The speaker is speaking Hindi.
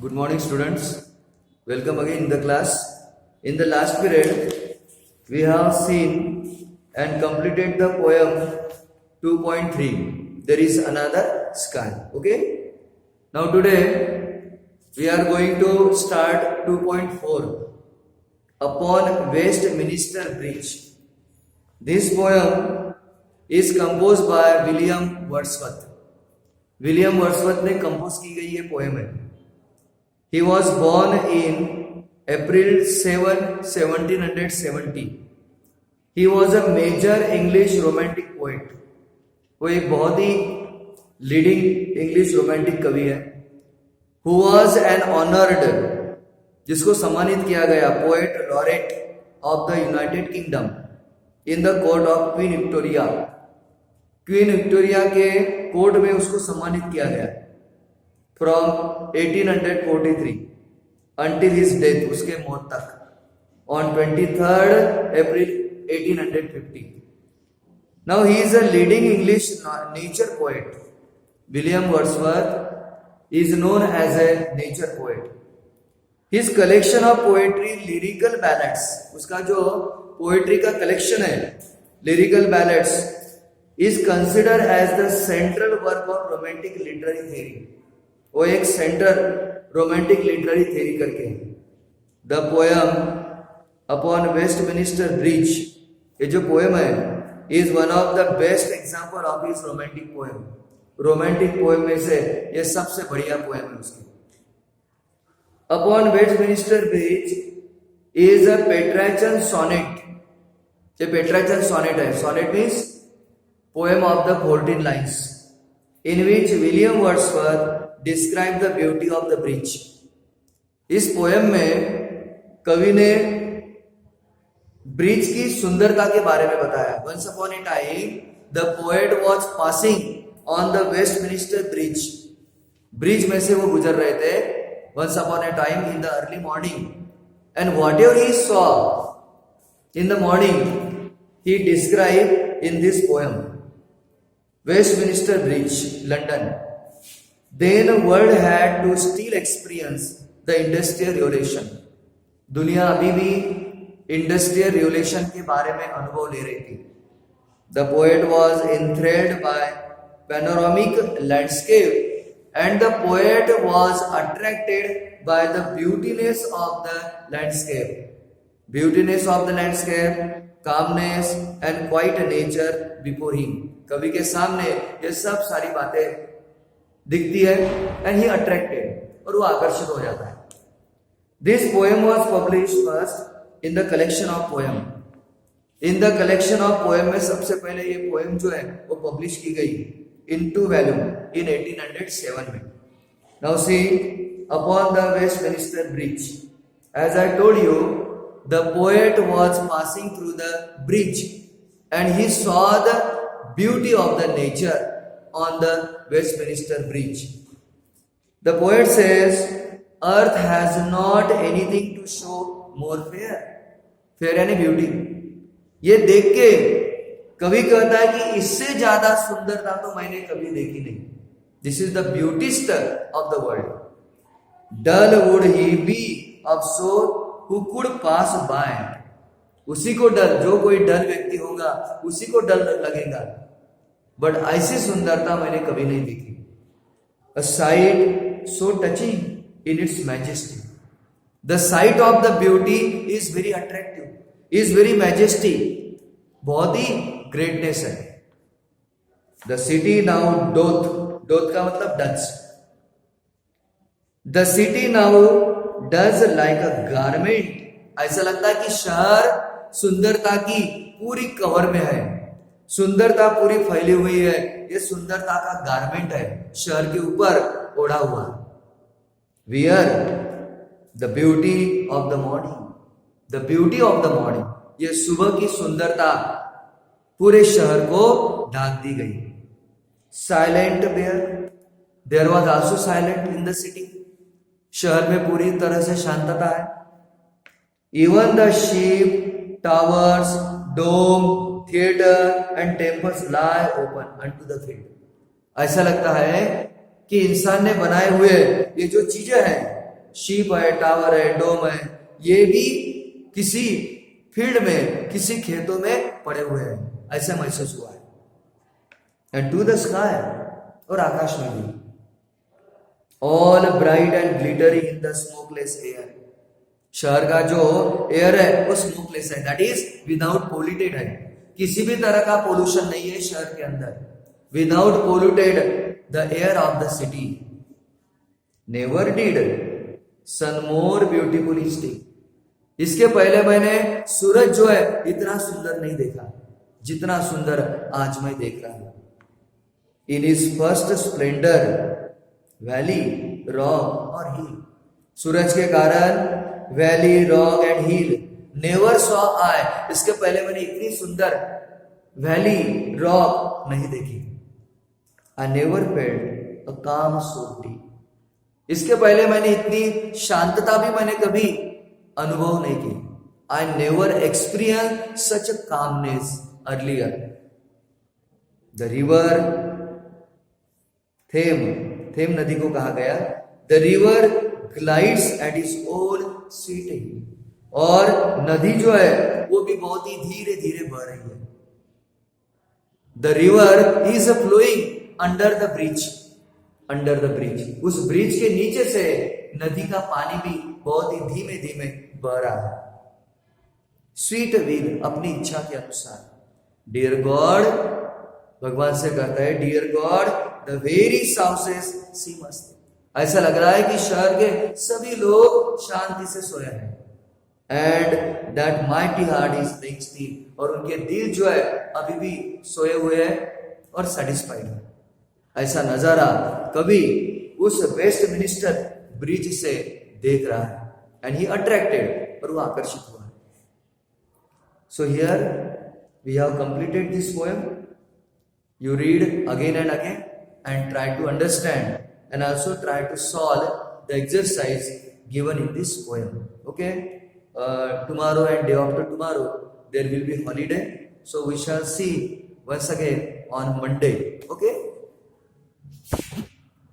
Good morning, students. Welcome again in the class. In the last period, we have seen and completed the poem 2.3. There is another sky. Okay. Now today we are going to start 2.4 upon Westminster Bridge. This poem is composed by William Wordsworth. William Wordsworth ने कंपोज की गई ये पोएम है. He was born in April 7, 1770. He was a major English romantic poet. वो एक बहुत ही लीडिंग इंग्लिश रोमांटिक कवि है. Who was an honored, जिसको सम्मानित किया गया, poet laureate of the United kingdom in the court of queen Victoria. Queen Victoria के कोर्ट में उसको सम्मानित किया गया फ्रॉम 1843 अंटिल हिज डेथ, उसके मौत तक, on 23 April 1850. Now he is a leading English nature poet. William Wordsworth is known as a nature poet. His collection of poetry lyrical ballads, उसका जो पोएट्री का कलेक्शन है lyrical ballads, is considered as the central work of romantic literary theory. वो एक सेंट्रल रोमांटिक लिटरेरी थ्योरी करके है. The poem upon Westminster Bridge, ये जो पोएम है, is one of the best example of his romantic poem. Romantic poem में से ये सबसे बढ़िया पोएम है उसकी. Upon Westminster Bridge is a Petrarchan sonnet. ये पेट्राचन सोनेट है. Sonnet means poem of the 14 lines in which William Wordsworth described the beauty of the bridge. इस पोएम में कवि ने ब्रिज की सुंदरता के बारे में बताया. Once upon a time the poet was passing on the Westminster Bridge. Bridge में से वो गुजर रहे थे once upon a time in the early morning, and whatever he saw in the morning he described in this poem. Westminster Bridge, London. Then the world had to still experience the industrial revolution. दुनिया अभी भी इंडस्ट्रियल रिवोल्यूशन के बारे में अनुभव ले रही थी. The poet was enthralled by panoramic landscape, and the poet was attracted by the beautiness of the landscape. Beautiness of the landscape, calmness and quiet nature before him. कवि के सामने ये सब सारी बातें दिखती है, एंड ही अट्रैक्टेड, और वो आकर्षित हो जाता है. This poem was published first in the collection of poem. In the collection of poem में सबसे पहले ये पोएम जो है वो पब्लिश की गई इन 2 वॉल्यूम इन 1807 में. Now see upon the Westminster bridge. As I told you, the poet was passing through the bridge and he saw the beauty of the nature on the Westminster Bridge. The poet says, earth has not anything to show more fair. Fair यानी beauty. ये देख के कवि कहता है कि इससे ज्यादा सुंदरता तो मैंने कभी देखी नहीं. This is the beautiest of the world. Dull would he be of soul who could pass by. उसी को डर, जो कोई डर व्यक्ति होगा उसी को डर लगेगा, बट ऐसी सुंदरता मैंने कभी नहीं देखी. A sight so touching in its majesty. The sight of the beauty is very attractive, is very majesty. बहुत ही ग्रेटनेस है. The city now doth, doth का मतलब does. The city now does like a garment. ऐसा लगता है कि शहर सुंदरता की पूरी कवर में है, सुंदरता पूरी फैली हुई है. ये सुंदरता का गारमेंट है, शहर के ऊपर ओढ़ा हुआ. Wear the beauty of the morning. The beauty of the morning, ये सुबह की सुंदरता पूरे शहर को ढाक दी गई. Silent there was also silent in the city. शहर में पूरी तरह से शांतता है. Even the ship, towers, dome, theatre and temples lie open unto the field. ऐसा लगता है कि इंसान ने बनाए हुए ये जो चीजें हैं शीप है, टावर है, डोम है, ये भी किसी फील्ड में, किसी खेतों में पड़े हुए हैं, ऐसा महसूस हुआ है। एंड टू द स्काई, और आकाश में भी, all bright and glittering in the smokeless air. शहर का जो एयर है वो स्मोकलेस है, दैट इज विदाउट पोल्यूटेड है, किसी भी तरह का पोल्यूशन नहीं है शहर के अंदर। Without polluted the air of the city, never did sun more beautiful sting. इसके पहले मैंने सूरज जो है इतना सुंदर नहीं देखा जितना सुंदर आज मैं देख रहा हूं। In his first Splendor valley, rock और हिल, सूरज के कारण valley, rock and hill never saw I, इसके पहले मैंने इतनी सुंदर वैली, रॉक नहीं देखी। आई नेवर फेल्ट अ काम सो डीप, इसके पहले मैंने इतनी शांतता भी मैंने कभी अनुभव नहीं की। I never experience such a calmness earlier. The river Thames, Thames नदी को कहा गया, the river glides at his own sweet will, और नदी जो है वो भी बहुत ही धीरे धीरे बह रही है। The river is flowing under the bridge, under the bridge, उस ब्रिज के नीचे से नदी का पानी भी बहुत ही धीमे धीमे बह रहा है। स्वीट विल, अपनी इच्छा के अनुसार। डियर गॉड, भगवान से कहता है, dear God the very houses seem asleep, ऐसा लग रहा है कि शहर के सभी लोग शांति से सोए हैं। And that mighty heart is being sleep, और उनके दिल जो है अभी भी सोए हुए हैं और सेटिस्फाइड है। ऐसा नजारा कभी उस वेस्ट मिनिस्टर ब्रिज से देख रहा है। एंड ही अट्रैक्टेड, और वो आकर्षित हुआ है। So here we have completed this poem. You read again and again and try to understand, and also try to solve the exercise given in this poem. Okay, tomorrow and day after tomorrow there will be holiday, so we shall see once again on Monday. Okay.